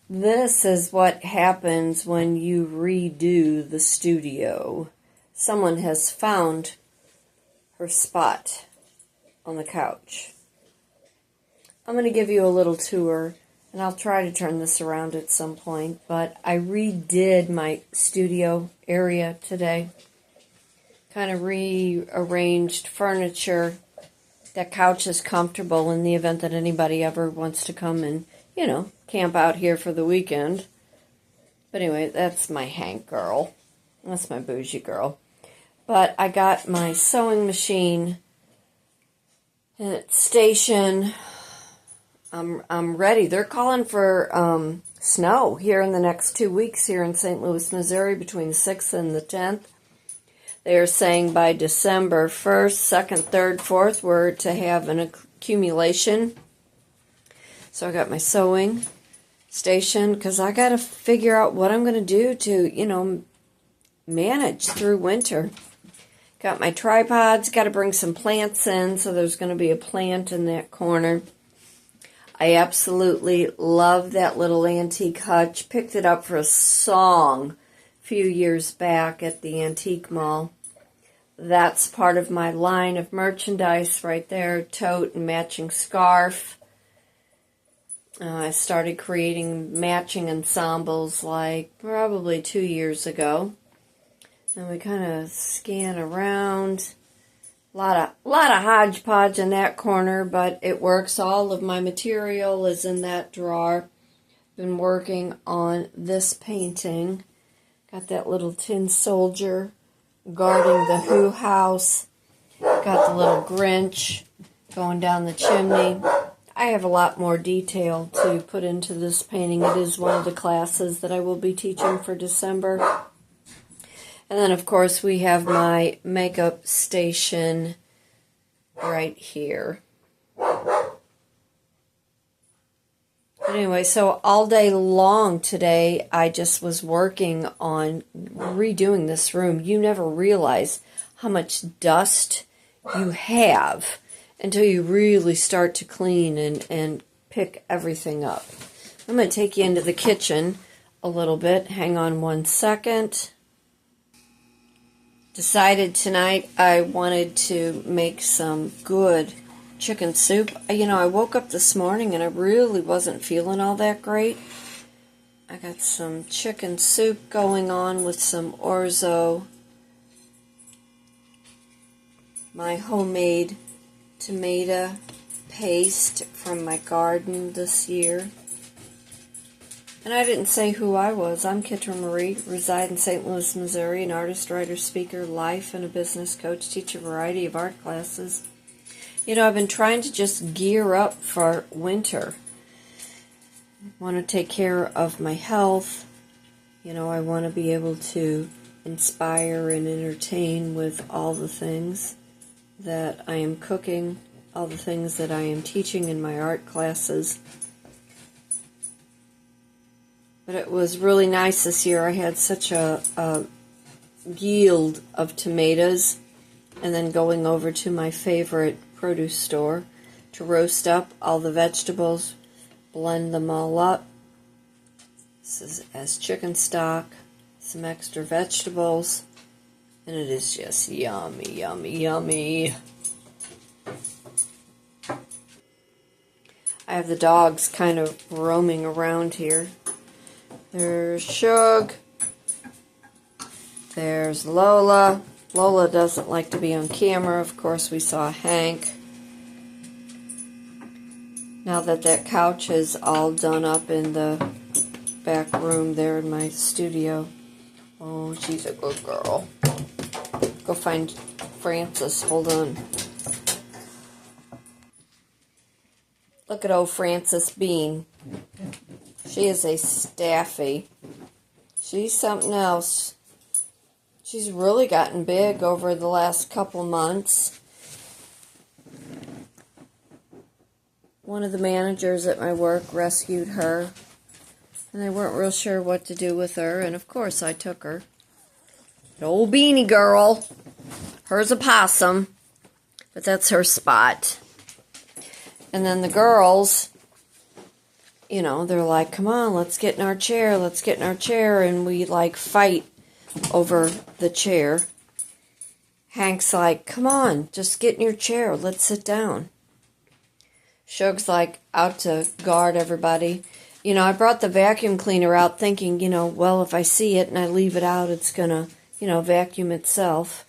This is what happens when you redo the studio. Someone has found her spot on the couch. I'm going to give you a little tour, and I'll try to turn this around at some point, but I redid my studio area today. Kind of rearranged furniture. That couch is comfortable in the event that anybody ever wants to come and, camp out here for the weekend. But anyway, that's my Hank girl. That's my bougie girl. But I got my sewing machine in its station. I'm ready. They're calling for snow here in the next 2 weeks here in St. Louis, Missouri, between the 6th and the 10th. They are saying by December 1st, 2nd, 3rd, 4th, we're to have an accumulation. So I got my sewing station because I got to figure out what I'm going to do to, manage through winter. Got my tripods, got to bring some plants in, so there's going to be a plant in that corner. I absolutely love that little antique hutch. Picked it up for a song a few years back at the antique mall. That's part of my line of merchandise right there, tote and matching scarf. I started creating matching ensembles like probably 2 years ago. And we kind of scan around. A lot of hodgepodge in that corner, but it works. All of my material is in that drawer. Been working on this painting. Got that little tin soldier guarding the Who house. Got the little Grinch going down the chimney. I have a lot more detail to put into this painting. It is one of the classes that I will be teaching for December. And then, of course, we have my makeup station right here. But anyway, so all day long today, I just was working on redoing this room. You never realize how much dust you have until you really start to clean and pick everything up. I'm going to take you into the kitchen a little bit. Hang on 1 second. Decided tonight I wanted to make some good chicken soup. I woke up this morning and I really wasn't feeling all that great. I got some chicken soup going on with some orzo. My homemade tomato paste from my garden this year. And I didn't say who I was. I'm Kitryn Marie, reside in St. Louis, Missouri, an artist, writer, speaker, life and a business coach, teach a variety of art classes. I've been trying to just gear up for winter. I want to take care of my health. I want to be able to inspire and entertain with all the things that I am cooking, all the things that I am teaching in my art classes. But it was really nice this year. I had such a yield of tomatoes, and then going over to my favorite produce store to roast up all the vegetables, blend them all up. This is as chicken stock, some extra vegetables, and it is just yummy, yummy, yummy. I have the dogs kind of roaming around here. There's Shug. There's Lola. Lola doesn't like to be on camera. Of course, we saw Hank. Now that couch is all done up in the back room there in my studio. Oh, she's a good girl. Go find Frances. Hold on. Look at old Frances Bean. She is a staffy. She's something else. She's really gotten big over the last couple months. One of the managers at my work rescued her, and they weren't real sure what to do with her, and of course I took her. The old beanie girl. Her's a possum, but that's her spot. And then the girls you know, they're like, come on, let's get in our chair, let's get in our chair, and we like fight over the chair. Hank's like, come on, just get in your chair, let's sit down. Shug's like out to guard everybody. You know, I brought the vacuum cleaner out thinking, you know, well, if I see it and I leave it out, it's gonna, you know, vacuum itself.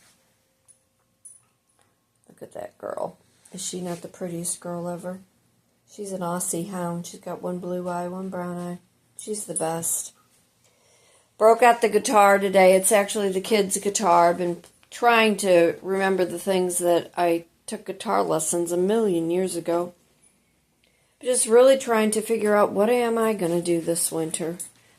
Look at that girl. Is she not the prettiest girl ever? She's an Aussie hound. She's got one blue eye, one brown eye. She's the best. Broke out the guitar today. It's actually the kids' guitar. I've been trying to remember the things that I took guitar lessons a million years ago. Just really trying to figure out what am I going to do this winter?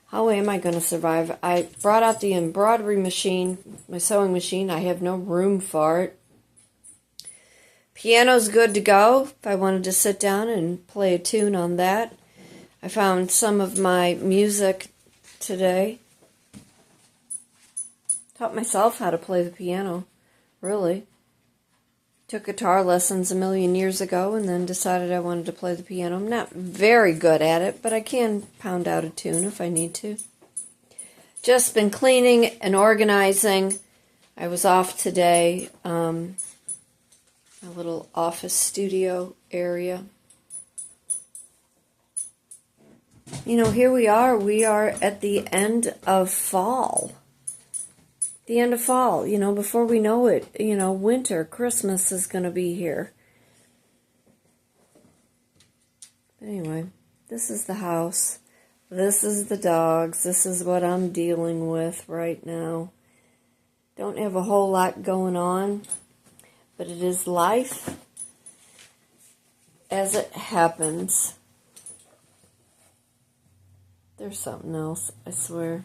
How am I going to survive? I brought out the embroidery machine, my sewing machine. I have no room for it. Piano's good to go if I wanted to sit down and play a tune on that. I found some of my music today. Taught myself how to play the piano, really. Took guitar lessons a million years ago and then decided I wanted to play the piano. I'm not very good at it, but I can pound out a tune if I need to. Just been cleaning and organizing. I was off today, a little office studio area. You know, here we are. We are at the end of fall. The end of fall, you know, before we know it, you know, winter, Christmas is going to be here. Anyway, this is the house. This is the dogs. This is what I'm dealing with right now. Don't have a whole lot going on, but it is life as it happens. There's something else, I swear.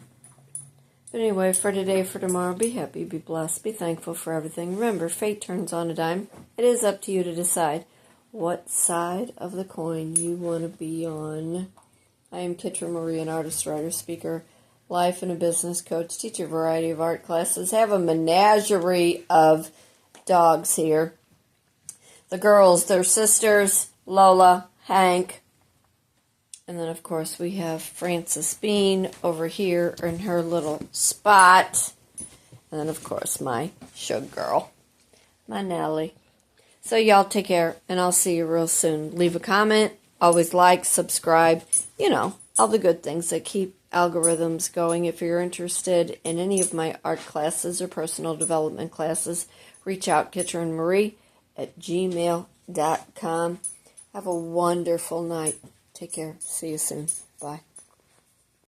But anyway, for today, for tomorrow, be happy, be blessed, be thankful for everything. Remember, fate turns on a dime. It is up to you to decide what side of the coin you want to be on. I am Kitryn Marie, an artist, writer, speaker, life and a business coach, teach a variety of art classes, have a menagerie of dogs here. The girls, their sisters, Lola, Hank, and then, of course, we have Frances Bean over here in her little spot. And then, of course, my Shug girl, my Nellie. So, y'all take care, and I'll see you real soon. Leave a comment. Always like, subscribe. You know, all the good things that keep algorithms going. If you're interested in any of my art classes or personal development classes, reach out, kitrynmarie@gmail.com. Have a wonderful night. Take care. See you soon. Bye.